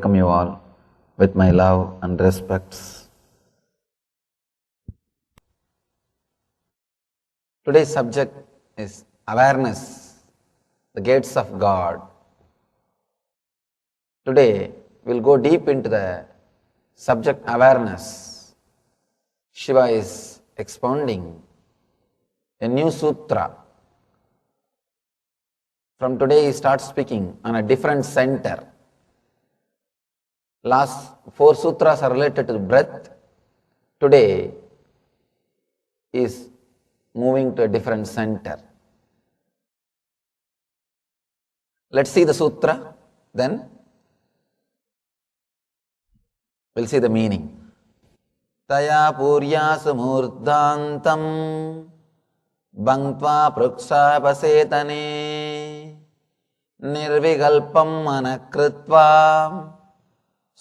welcome you all with my love and respects. Today's subject is awareness, the gates of God. Today we'll go deep into the subject awareness. Shiva is expounding a new sutra. From today he starts speaking on a different center. Last 4 sutras are related to breath. Today he is moving to a different center. Let's see the sutra, then we'll see the meaning. Taya puryasu murdhantam bhangtva pruksa pasetane nirvigalpam manakritva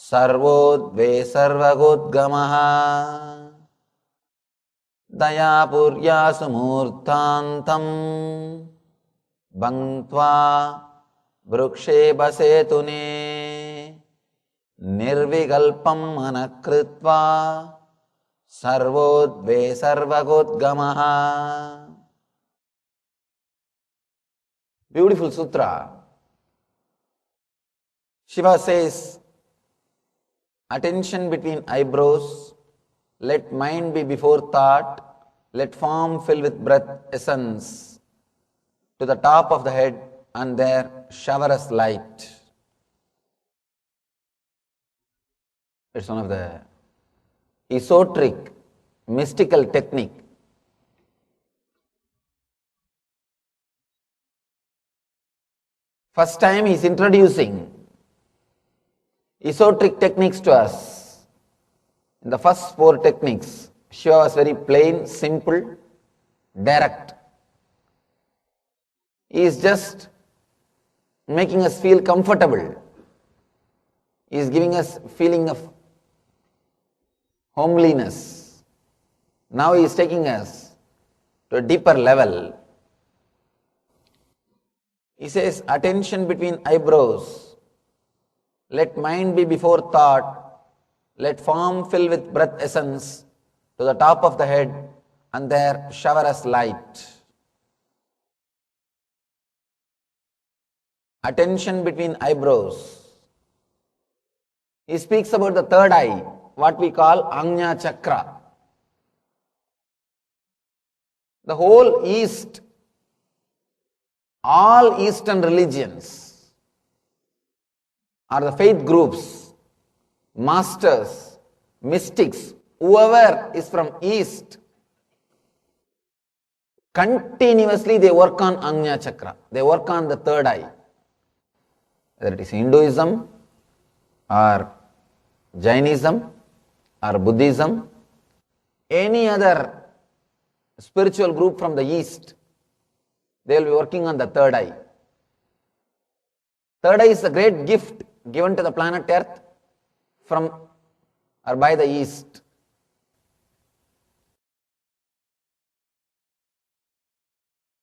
sarvodve sarvagodgamaha. Daya puryasu murdhantam bhangtva brukshe basetune nirvigalpam manakritva sarvodve sarvagodgamaha. Beautiful sutra. Shiva says, attention between eyebrows, let mind be before thought, let form fill with breath essence, to the top of the head and there shower us light. It's one of the esoteric, mystical technique. First time he is introducing esoteric techniques to us. In the first 4 techniques, Shiva was very plain, simple, direct. He is just making us feel comfortable. He is giving us feeling of homeliness. Now he is taking us to a deeper level. He says, attention between eyebrows, let mind be before thought, let form fill with breath essence, to the top of the head and there shower us light. Attention between eyebrows. He speaks about the third eye, what we call Ajna Chakra. The whole East, all Eastern religions or the faith groups, masters, mystics, whoever is from East, continuously they work on Ajna Chakra. They work on the third eye. Whether it is Hinduism or Jainism or Buddhism, any other spiritual group from the East, they will be working on the third eye. Third eye is a great gift given to the planet Earth from or by the East.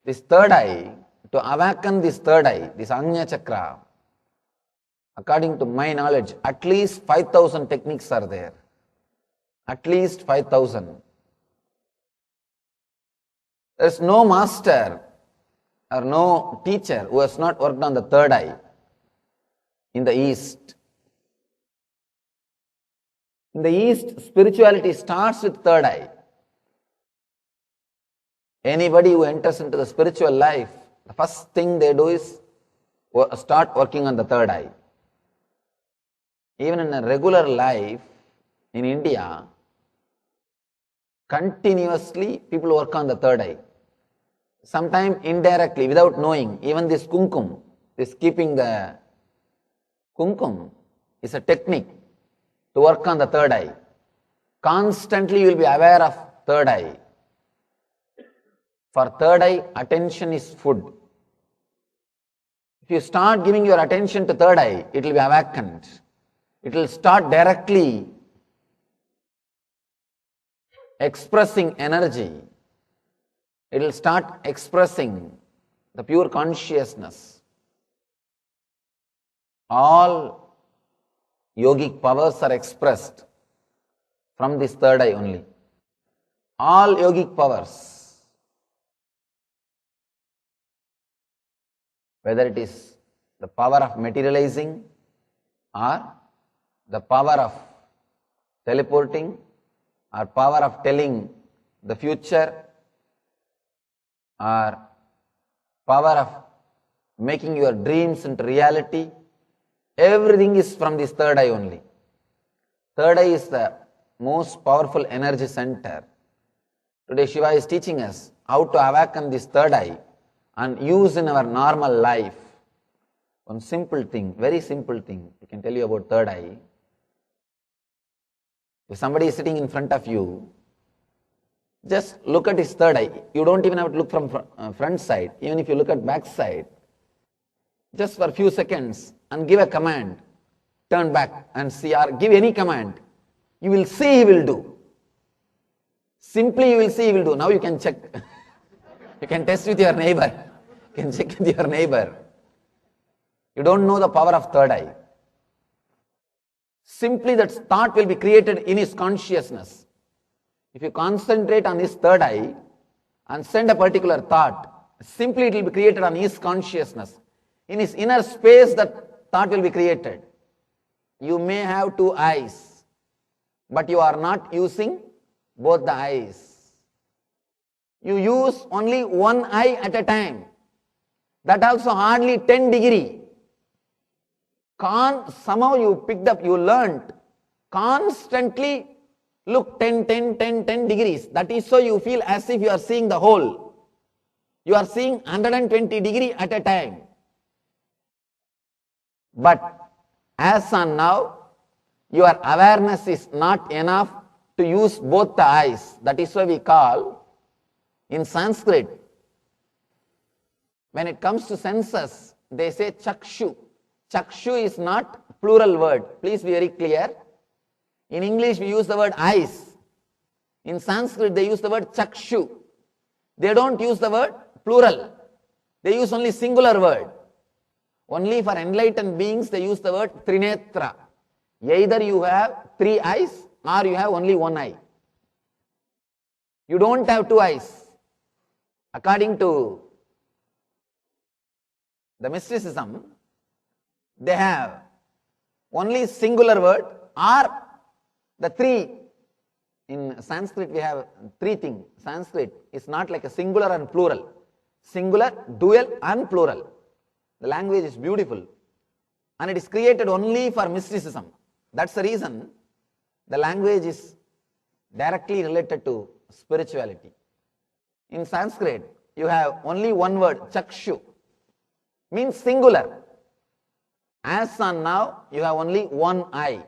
This third eye, to awaken this third eye, this Ajna Chakra, according to my knowledge, at least 5,000 techniques are there. At least 5,000. There is no master or no teacher who has not worked on the third eye in the East. In the East, spirituality starts with third eye. Anybody who enters into the spiritual life, the first thing they do is start working on the third eye. Even in a regular life in India, continuously people work on the third eye. Sometimes indirectly, without knowing, even this kumkum, this keeping the kumkum is a technique to work on the third eye. Constantly you will be aware of third eye. For third eye, attention is food. If you start giving your attention to third eye, it will be awakened. It will start directly expressing energy. It will start expressing the pure consciousness. All yogic powers are expressed from this third eye only. All yogic powers, whether it is the power of materializing or the power of teleporting or power of telling the future or power of making your dreams into reality, everything is from this third eye only. Third eye is the most powerful energy center. Today Shiva is teaching us how to awaken this third eye and use in our normal life. One simple thing, very simple thing, I can tell you about third eye. If somebody is sitting in front of you, just look at his third eye. You don't even have to look from front side. Even if you look at back side, just for a few seconds and give a command, turn back and see, or give any command, you will see he will do. Simply you will see he will do. Now you can check. You can test with your neighbor. You can check with your neighbor. You don't know the power of third eye. Simply that thought will be created in his consciousness. If you concentrate on his third eye and send a particular thought, simply it will be created on his consciousness. In his inner space, that thought will be created. You may have two eyes, but you are not using both the eyes. You use only one eye at a time. That also hardly 10 degree. Somehow you picked up, you learnt, constantly look 10 degrees. That is so you feel as if you are seeing the whole. You are seeing 120 degree at a time. But as on now, your awareness is not enough to use both the eyes. That is why we call, in Sanskrit, when it comes to senses, they say chakshu. Chakshu is not plural word. Please be very clear. In English we use the word eyes. In Sanskrit they use the word chakshu. They don't use the word plural. They use only singular word. Only for enlightened beings they use the word trinetra. Either you have three eyes or you have only one eye. You don't have two eyes. According to the mysticism, they have only singular word or the three. In Sanskrit we have three things. Sanskrit is not like a singular and plural. Singular, dual and plural. The language is beautiful and it is created only for mysticism. That's the reason the language is directly related to spirituality. In Sanskrit you have only one word, chakshu, means singular. As on now, you have only one eye.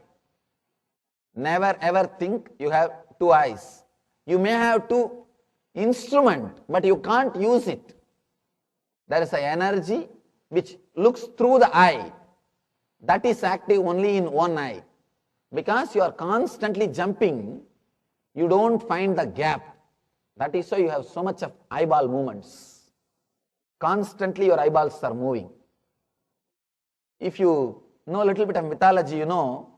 Never ever think you have two eyes. You may have two instruments, but you can't use it. There is an energy which looks through the eye. That is active only in one eye. Because you are constantly jumping, you don't find the gap. That is why you have so much of eyeball movements. Constantly your eyeballs are moving. If you know a little bit of mythology, you know,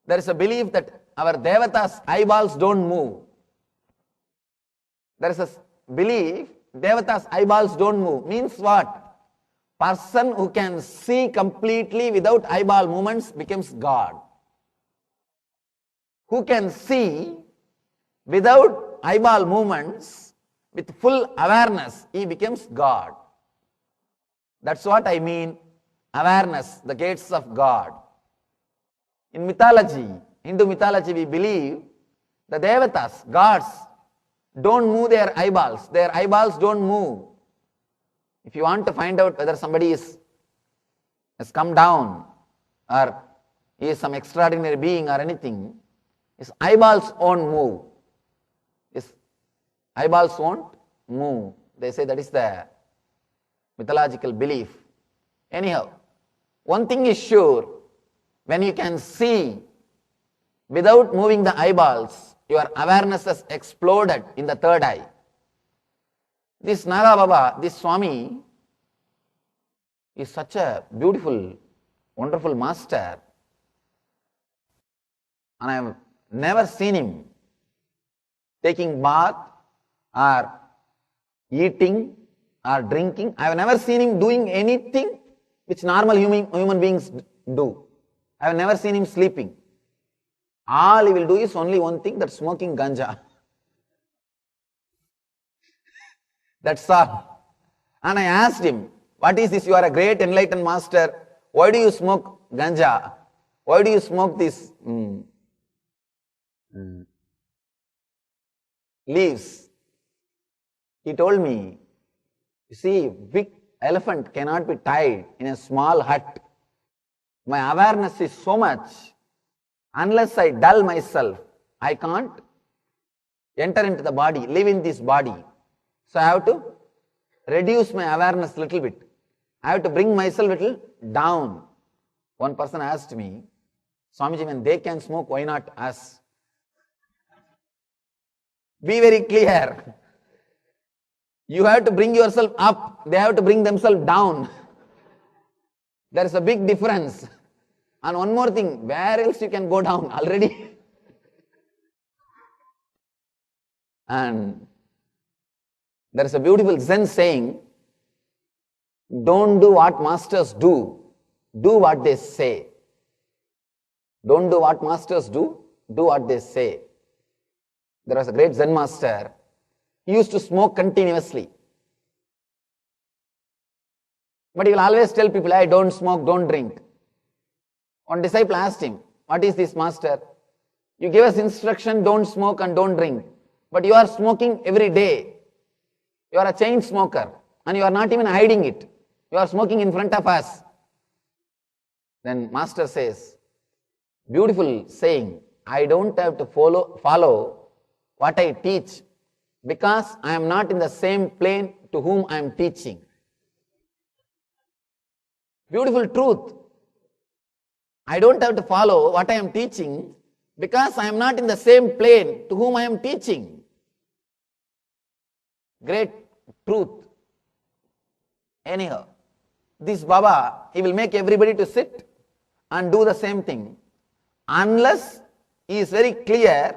there is a belief that our Devatas' eyeballs don't move. There is a belief Devatas' eyeballs don't move. Means what? Person who can see completely without eyeball movements becomes God. Who can see without eyeball movements with full awareness, he becomes God. That's what I mean. Awareness, the gates of God. In mythology, Hindu mythology, we believe the Devatas, gods, don't move their eyeballs. Their eyeballs don't move. If you want to find out whether somebody has come down or he is some extraordinary being or anything, his eyeballs won't move. His eyeballs won't move. They say that is the mythological belief. Anyhow, one thing is sure, when you can see without moving the eyeballs, your awareness has exploded in the third eye. This Naga Baba, this Swami, is such a beautiful, wonderful master. And I have never seen him taking bath or eating or drinking. I have never seen him doing anything which normal human beings do. I have never seen him sleeping. All he will do is only one thing, that's smoking ganja. That's all. And I asked him, what is this? You are a great enlightened master. Why do you smoke ganja? Why do you smoke this leaves? He told me, you see, big elephant cannot be tied in a small hut. My awareness is so much. Unless I dull myself, I can't enter into the body, live in this body. So I have to reduce my awareness little bit. I have to bring myself little down. One person asked me, Swamiji, when they can smoke, why not us? Be very clear. You have to bring yourself up. They have to bring themselves down. There is a big difference. And one more thing, where else you can go down already? And there is a beautiful Zen saying, don't do what masters do what they say. Don't do what masters do what they say. There was a great Zen master, he used to smoke continuously. But he will always tell people, hey, don't smoke, don't drink. One disciple asked him, what is this, master? You give us instruction, don't smoke and don't drink. But you are smoking every day. You are a chain smoker and you are not even hiding it. You are smoking in front of us. Then master says, beautiful saying, I don't have to follow what I teach because I am not in the same plane to whom I am teaching. Beautiful truth. I don't have to follow what I am teaching because I am not in the same plane to whom I am teaching. Great truth. Anyhow, this Baba, he will make everybody to sit and do the same thing unless he is very clear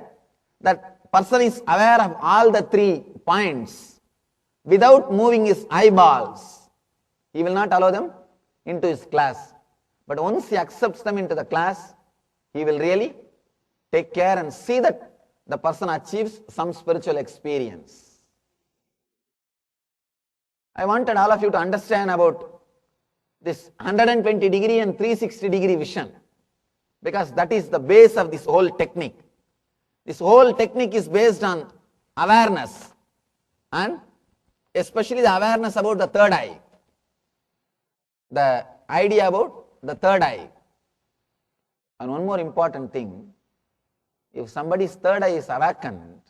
that person is aware of all the 3 points without moving his eyeballs. He will not allow them into his class. But once he accepts them into the class, he will really take care and see that the person achieves some spiritual experience. I wanted all of you to understand about this 120 degree and 360 degree vision, because that is the base of this whole technique. This whole technique is based on awareness, and especially the awareness about the third eye. The idea about the third eye. And one more important thing, if somebody's third eye is awakened,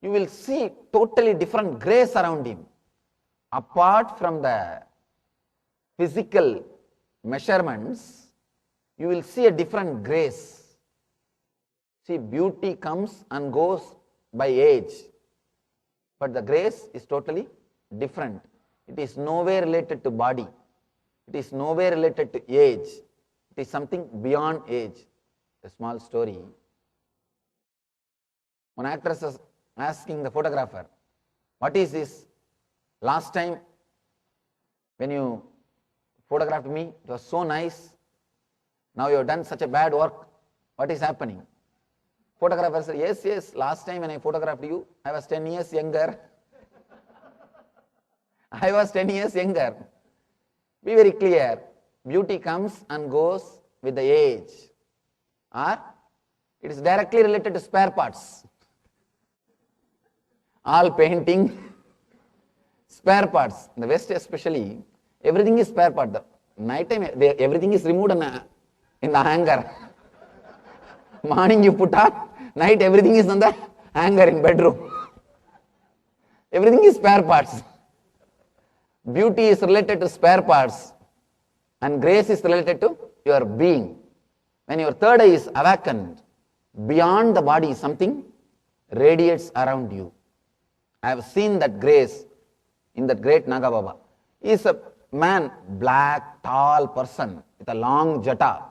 you will see totally different grace around him. Apart from the physical measurements, you will see a different grace. See, beauty comes and goes by age, but the grace is totally different. It is nowhere related to body. It is nowhere related to age. It is something beyond age. A small story. One actress was asking the photographer, what is this? Last time when you photographed me, it was so nice. Now you have done such a bad work. What is happening? Photographer said, yes, last time when I photographed you, I was 10 years younger. I was 10 years younger. Be very clear. Beauty comes and goes with the age. Or it is directly related to spare parts. All painting, spare parts. In the West especially, everything is spare part. The night time, everything is removed in the hanger. Morning you put on, night everything is on the hanger in bedroom. Everything is spare parts. Beauty is related to spare parts and grace is related to your being. When your third eye is awakened, beyond the body something radiates around you. I have seen that grace in that great Naga Baba. He is a man, black, tall person with a long jata.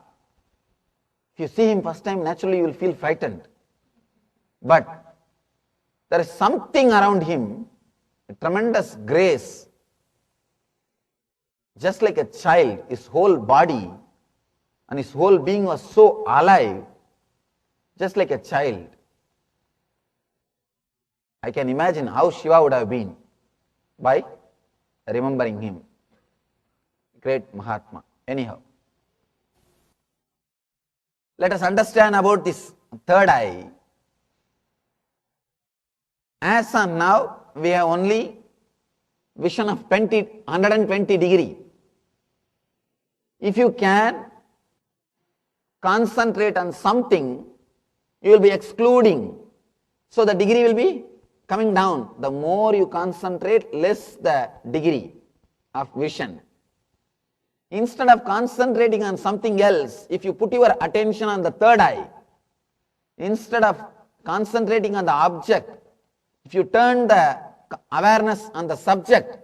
If you see him first time, naturally you will feel frightened. But there is something around him, a tremendous grace. Just like a child, his whole body and his whole being was so alive, just like a child. I can imagine how Shiva would have been by remembering him. Great Mahatma. Anyhow, let us understand about this third eye. As on now, we have only vision of 120 degree. If you can concentrate on something, you will be excluding. So the degree will be coming down. The more you concentrate, less the degree of vision. Instead of concentrating on something else, if you put your attention on the third eye, instead of concentrating on the object, if you turn the awareness on the subject,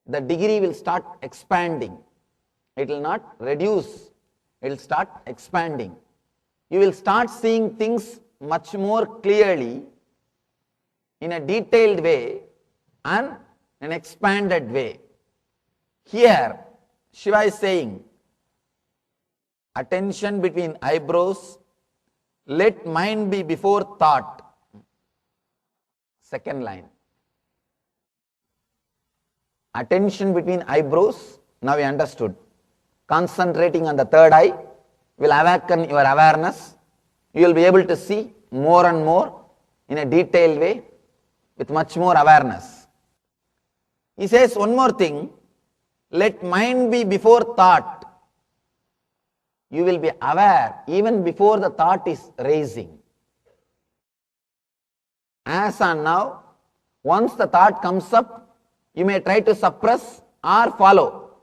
the degree will start expanding. It will not reduce, it will start expanding. You will start seeing things much more clearly, in a detailed way and an expanded way. Here, Shiva is saying, attention between eyebrows, let mind be before thought. Second line. Attention between eyebrows, now we understood. Concentrating on the third eye will awaken your awareness. You will be able to see more and more in a detailed way with much more awareness. He says one more thing, let mind be before thought. You will be aware even before the thought is raising. As on now, once the thought comes up, you may try to suppress or follow.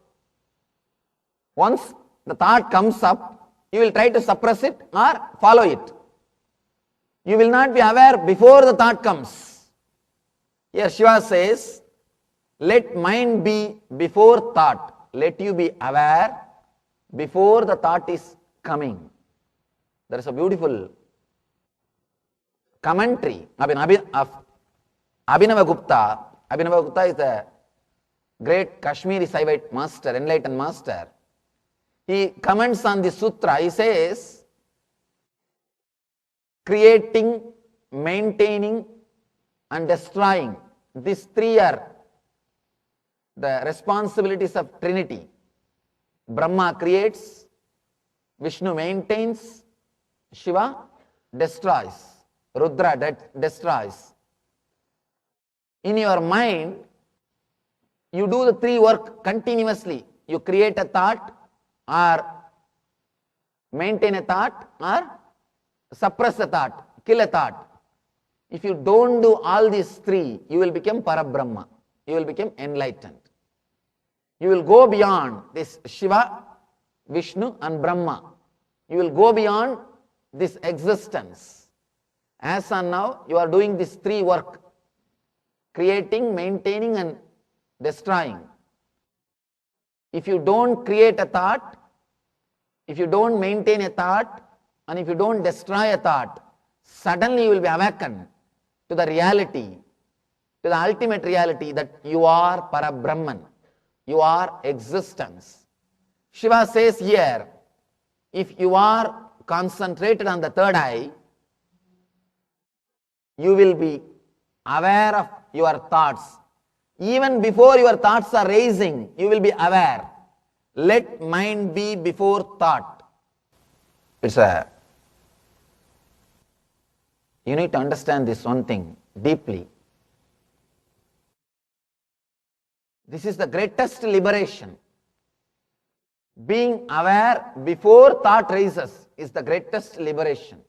Once the thought comes up, you will try to suppress it or follow it. You will not be aware before the thought comes. Here Shiva says, let mind be before thought. Let you be aware before the thought is coming. There is a beautiful commentary of Abhinava Gupta. Abhinava Gupta is a great Kashmiri Saivite master, enlightened master. He comments on this sutra. He says, creating, maintaining and destroying, these three are the responsibilities of Trinity. Brahma creates, Vishnu maintains, Shiva destroys, Rudra destroys. In your mind, you do the three work continuously. You create a thought, or maintain a thought, or suppress a thought, kill a thought. If you don't do all these three, you will become Parabrahma. You will become enlightened. You will go beyond this Shiva, Vishnu and Brahma. You will go beyond this existence. As on now, you are doing these three work, creating, maintaining and destroying. If you don't create a thought, if you don't maintain a thought, and if you don't destroy a thought, suddenly you will be awakened to the reality, to the ultimate reality that you are Parabrahman, you are existence. Shiva says here, if you are concentrated on the third eye, you will be aware of your thoughts. Even before your thoughts are raising, you will be aware. Let mind be before thought. You need to understand this one thing deeply. This is the greatest liberation. Being aware before thought raises is the greatest liberation.